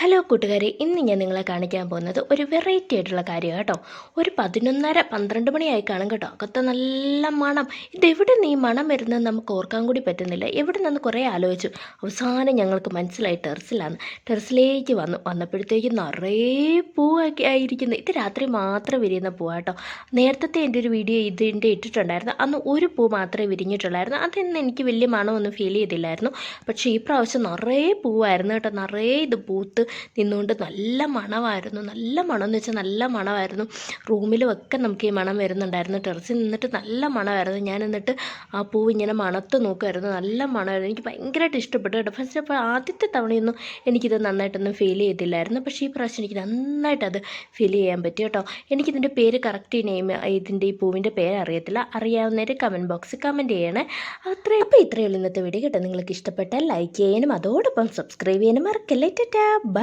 Hello കൂട്ടുകാരെ, ഇന്ന് ഞാൻ നിങ്ങളെ കാണിക്കാൻ പോകുന്നത് ഒരു വെറൈറ്റി ആയിട്ടുള്ള കാര്യമാണ് കേട്ടോ. ഒരു 11:30-12 മണിയായി കാണും കേട്ടോ. അകത്ത് നല്ല മണം. ഇതെവിടെ നിന്ന് ഈ മണം വരുന്നത് നമുക്ക് ഓർക്കാൻ കൂടി പറ്റുന്നില്ല. എവിടെ നിന്ന് കുറേ ആലോചിച്ചു. അവസാനം ഞങ്ങൾക്ക് മനസ്സിലായി ടെറസിലാണ്. ടെറസിലേക്ക് വന്നപ്പോഴത്തേക്കും നിറയെ പൂവൊക്കെ ആയിരിക്കുന്നു. ഇത് രാത്രി മാത്രം വിരിയുന്ന പൂവാണ് കേട്ടോ. നേരത്തെ എൻ്റെ ഒരു വീഡിയോ ഇതിൻ്റെ ഇട്ടിട്ടുണ്ടായിരുന്നു. അന്ന് ഒരു പൂ മാത്രമേ വിരിഞ്ഞിട്ടുള്ളായിരുന്നു. അതിന്ന് എനിക്ക് വലിയ മണമൊന്നും ഫീൽ ചെയ്തില്ലായിരുന്നു. പക്ഷേ ഈ പ്രാവശ്യം നിറയെ പൂവായിരുന്നു കേട്ടോ. നിറയെ ഇത് പൂത്ത് നിന്നുകൊണ്ട് നല്ല മണമായിരുന്നു. നല്ല മണം എന്ന് വെച്ചാൽ നല്ല മണമായിരുന്നു. റൂമിലുമൊക്കെ നമുക്ക് ഈ മണം വരുന്നുണ്ടായിരുന്നു. ടെറസിൽ നിന്നിട്ട് നല്ല മണമായിരുന്നു. ഞാൻ എന്നിട്ട് ആ പൂവ് ഇങ്ങനെ മണത്ത് നോക്കുമായിരുന്നു. നല്ല മണമായിരുന്നു. എനിക്ക് ഭയങ്കരമായിട്ട് ഇഷ്ടപ്പെട്ടു കേട്ടോ. ഫസ്റ്റ് അപ്പോൾ ആദ്യത്തെ തവണയൊന്നും എനിക്കിത് നന്നായിട്ടൊന്നും ഫീൽ ചെയ്തില്ലായിരുന്നു. പക്ഷേ ഈ പ്രാവശ്യം എനിക്ക് നന്നായിട്ടത് ഫീൽ ചെയ്യാൻ പറ്റി കേട്ടോ. എനിക്കിതിൻ്റെ പേര് കറക്റ്റ് നെയിം, ഇതിൻ്റെ ഈ പൂവിൻ്റെ പേര് അറിയത്തില്ല. അറിയാവുന്നവർ കമൻറ്റ് ബോക്സിൽ കമൻറ്റ് ചെയ്യണേ. അപ്പോൾ ഇത്രയേ ഉള്ളൂ ഇന്നത്തെ വീഡിയോ കേട്ടോ. നിങ്ങൾക്ക് ഇഷ്ടപ്പെട്ടാൽ ലൈക്ക് ചെയ്യാനും അതോടൊപ്പം സബ്സ്ക്രൈബ് ചെയ്യാനും മറക്കല്ലേ. ടാറ്റാ, ബൈ.